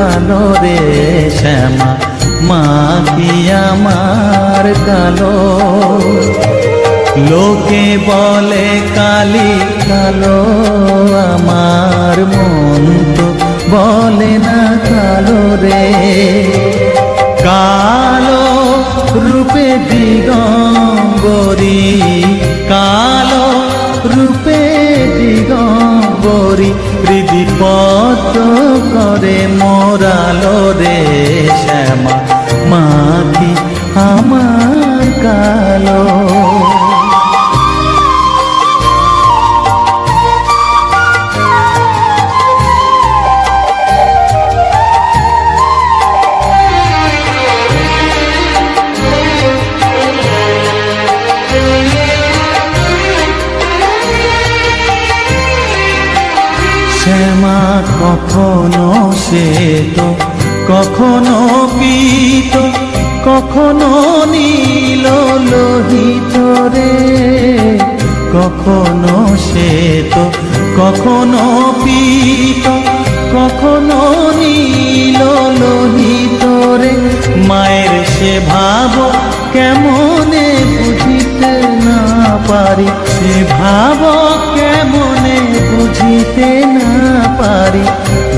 কালো রে শ্যামা, মা কি আমার কালো। লোকে বলে কালি কালো, আমার মন তো বলে না কালো রে। কালো রূপে দিগম্বরী, কালো রূপে দিগম্বরী, হৃদিপত্র করে মোরালো রে শ্যামা, মা কি আমার কালো। শ্যামা কখনো শ্বেত, কখনো পীত, কখনো নীল লোহিত রে। কখনো শ্বেত, কখনো পীত, কখনো নীল লোহিত রে। মায়ের সে ভাব কেমনে বুঝিতে না পারি, সে ভাব কেমনে বুঝিতে না পারি,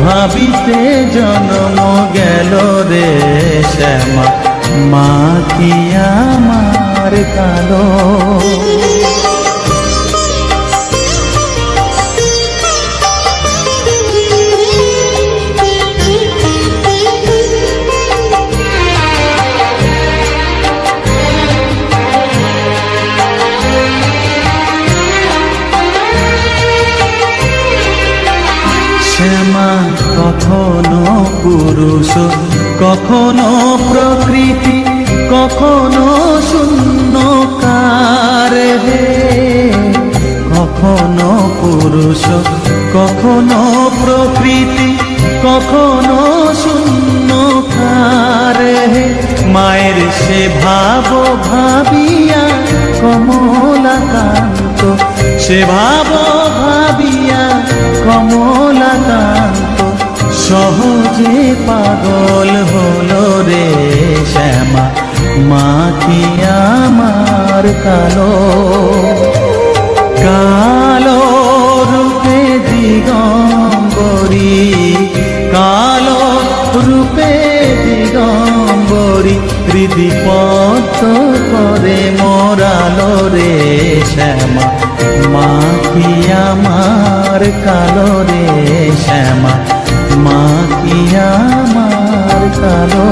ভাবিতে জন্ম গেল রে শ্যামা, মা কি আমার কালো। শ্যামা কখনো পুরুষ, কখনো প্রকৃতি, কখনো শূন্যকার হে। কখনো পুরুষ, কখনো প্রকৃতি, কখনো শূন্যকার হে। মায়ের সে ভাব ভাবিয়া কমলাকান্ত, সে ভাব ভাবিয়া কমলাকান্ত, সহজে পাগল হলো রে শ্যামা, মা কি আমার কালো। কালো রূপে দিগম্বরী, কালো রূপে দিগম্বরী, হৃদিপত্র করে মোরালো রে শ্যামা, মা কি আমার কালো রে শ্যামা, মা কি আমার কালো।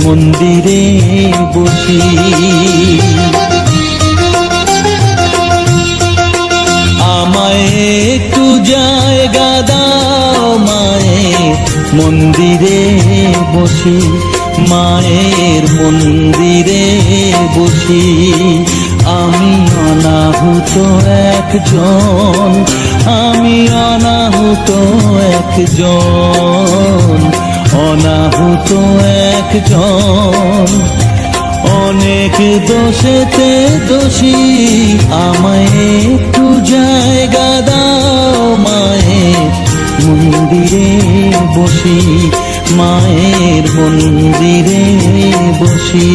মন্দিরে বসি, আমায় একটু জায়গা দাও মায়ের মন্দিরে বসি, মায়ের মন্দিরে বসি। আমি অনাহুত একজন, আমি অনাহুত একজন, অনাহুত একজন। অনেক দোষেতে দোষী, আমায় একটু জায়গা দাও মায়ের মন্দিরে বসি, মায়ের মন্দিরে বসি।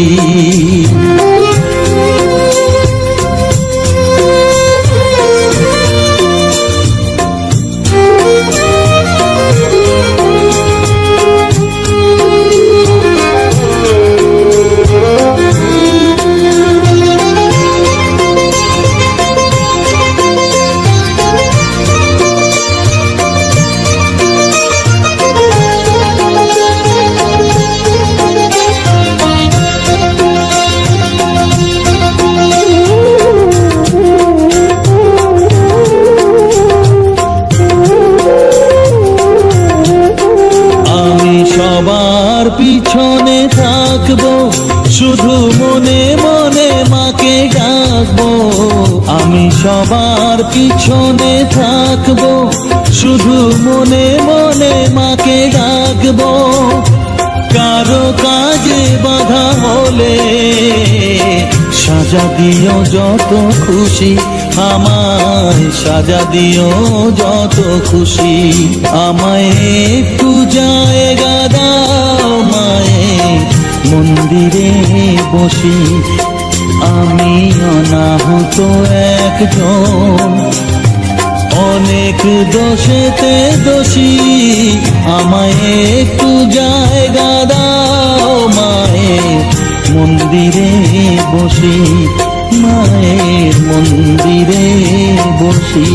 পিছনে থাকবো, শুধু মনে মনে মাকে ডাকবো। আমি সবার পিছনে থাকবো, শুধু মনে মনে মাকে ডাকবো। কারো কাজে বাধা হলে সাজা দিও যত খুশি, আমায় সাজা দিও যত খুশি। আমায় একটু জায়গা দাও মায়ের মন্দিরে বসি। আমি অনাহুত একজন, অনেক দোষেতে দোষী। আমায় একটু জায়গা দাও মায়ের মন্দিরে বসি, মায়ের মন্দিরে বসি।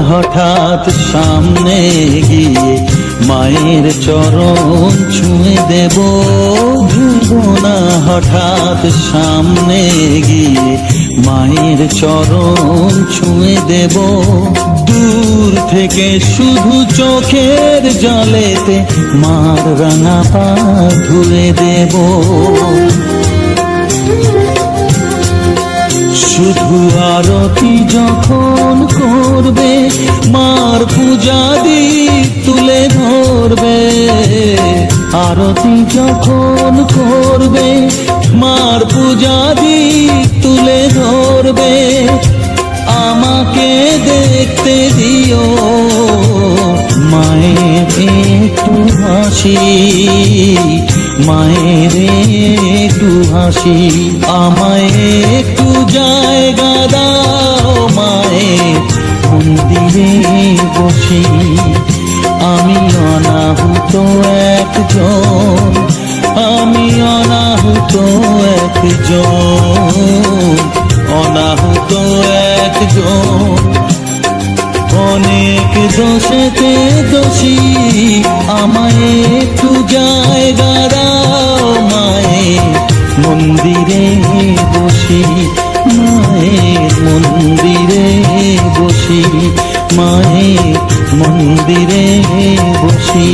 হঠাৎ সামনে গিয়ে মায়ের চরণ ছুঁয়ে দেব। ভেবো না হঠাৎ সামনে গিয়ে মায়ের চরণ ছুঁয়ে দেব। দূর থেকে শুধু চোখের জলেতে মার রাঙা পা ধুয়ে দেব। শুধু আরতি যখন করবে মার পূজা দীপ তুলে ধরবে। আরতি যখন করবে মার পূজা দীপ তুলে ধরবে। আমাকে দেখতে দিও মায়ের একটু হাসি, মায়ের একটু হাসি। আমায় একটু জায়গা দাও মায়ের মন্দিরে বসি। আমি অনাহুত একজন, আমি অনাহুত একজন, অনাহুত একজন। অনেক দোষেতে দোষী। আমায় একটু জায়গা দাও মায়ের মন্দিরে বসি, মায়ের মন্দিরে বসি, মায়ের মন্দিরে বসি।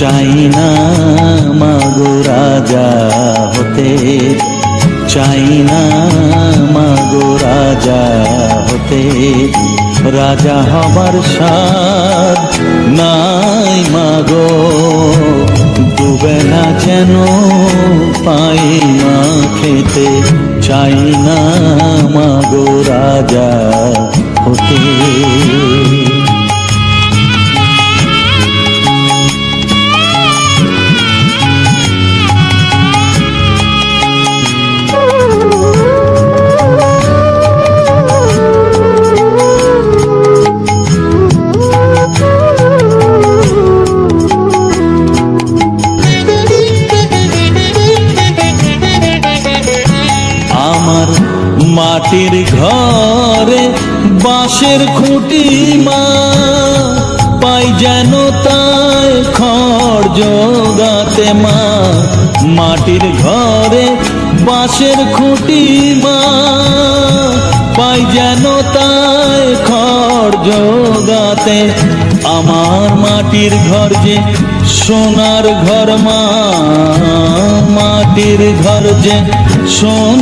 চাই না মাগো রাজা হতে, চাই না মাগো রাজা হতে। রাজা হবার স্বাদ নাই মাগো, দুবেলা যেন পাই মা খেতে। চাই না মাগো রাজা হতে। মাটির ঘরে বাঁশের খুঁটি মা, পাই যেন তাই খড় জোগাতে মা। মাটির ঘরে বাঁশের খুঁটি মা, পাই যেন তাই খড় জোগাতে। আমার মাটির ঘর যে সোনার ঘর মা, মাটির ঘর যে সোনার